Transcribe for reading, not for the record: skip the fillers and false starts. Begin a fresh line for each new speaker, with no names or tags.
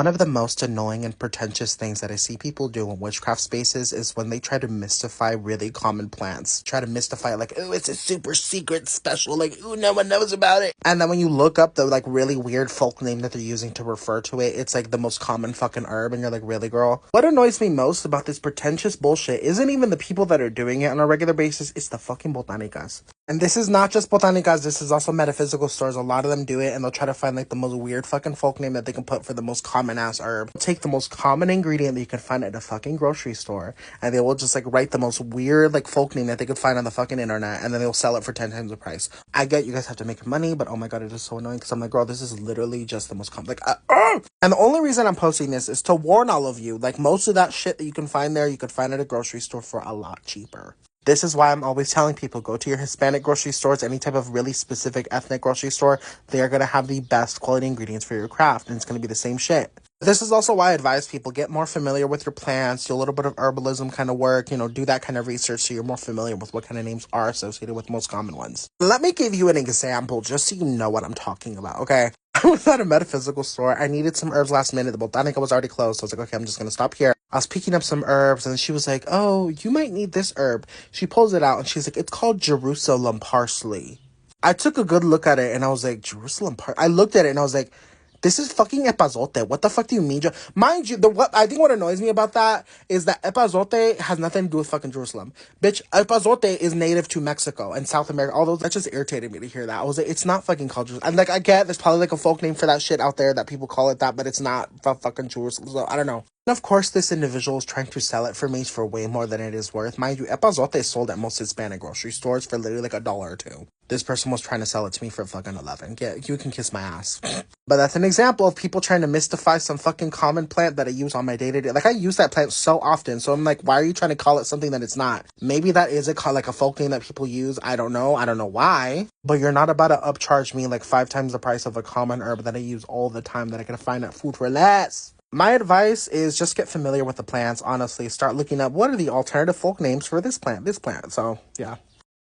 One of the most annoying and pretentious things that I see people do in witchcraft spaces is when they try to mystify really common plants. Try to mystify it like, oh, it's a super secret special, like, ooh, no one knows about it. And then when you look up the, like, really weird folk name that they're using to refer to it, it's, like, the most common fucking herb, and you're like, really, girl? What annoys me most about this pretentious bullshit isn't even the people that are doing it on a regular basis, it's the fucking botanicas. And this is not just botanicas, this is also metaphysical stores. A lot of them do it, and they'll try to find, like, the most weird fucking folk name that they can put for the most common ass herb. Take the most common ingredient that you can find at a fucking grocery store, and they will just, like, write the most weird, like, folk name that they could find on the fucking internet, and then they'll sell it for 10 times the price. I get you guys have to make money, but oh my god, it is so annoying, because I'm like, girl, this is literally just the most common, like, And the only reason I'm posting this is to warn all of you, like, most of that shit that you can find there, you could find at a grocery store for a lot cheaper. This is why I'm always telling people, go to your Hispanic grocery stores, any type of really specific ethnic grocery store. They are going to have the best quality ingredients for your craft, and it's going to be the same shit. This is also why I advise people get more familiar with your plants, do a little bit of herbalism kind of work, do that kind of research so you're more familiar with what kind of names are associated with most common ones. Let me give you an example just so you know what I'm talking about, okay? I was at a metaphysical store. I needed some herbs last minute. The botanica was already closed. So I was like, okay, I'm just going to stop here. I was picking up some herbs, and she was like, oh, you might need this herb. She pulls it out, and she's like, it's called Jerusalem parsley. I took a good look at it, and I was like, Jerusalem parsley? I looked at it, and I was like, this is fucking epazote. What the fuck do you mean? Mind you, I think what annoys me about that is that epazote has nothing to do with fucking Jerusalem. Bitch, epazote is native to Mexico and South America. All those, that just irritated me to hear that. I was like, it's not fucking called Jerusalem. And like, I get there's probably like a folk name for that shit out there that people call it that, but it's not fucking Jerusalem. So I don't know. And of course, this individual is trying to sell it for me for way more than it is worth. Mind you, epazote is sold at most Hispanic grocery stores for literally like $1 or $2. This person was trying to sell it to me for fucking 11. Yeah, you can kiss my ass. But that's an example of people trying to mystify some fucking common plant that I use on my day-to-day. Like, I use that plant so often, so I'm like, why are you trying to call it something that it's not? Maybe that is like a folk name that people use. I don't know why. But you're not about to upcharge me like 5 times the price of a common herb that I use all the time that I can find at food for less. My advice is just get familiar with the plants, honestly. Start looking up what are the alternative folk names for this plant. So, yeah.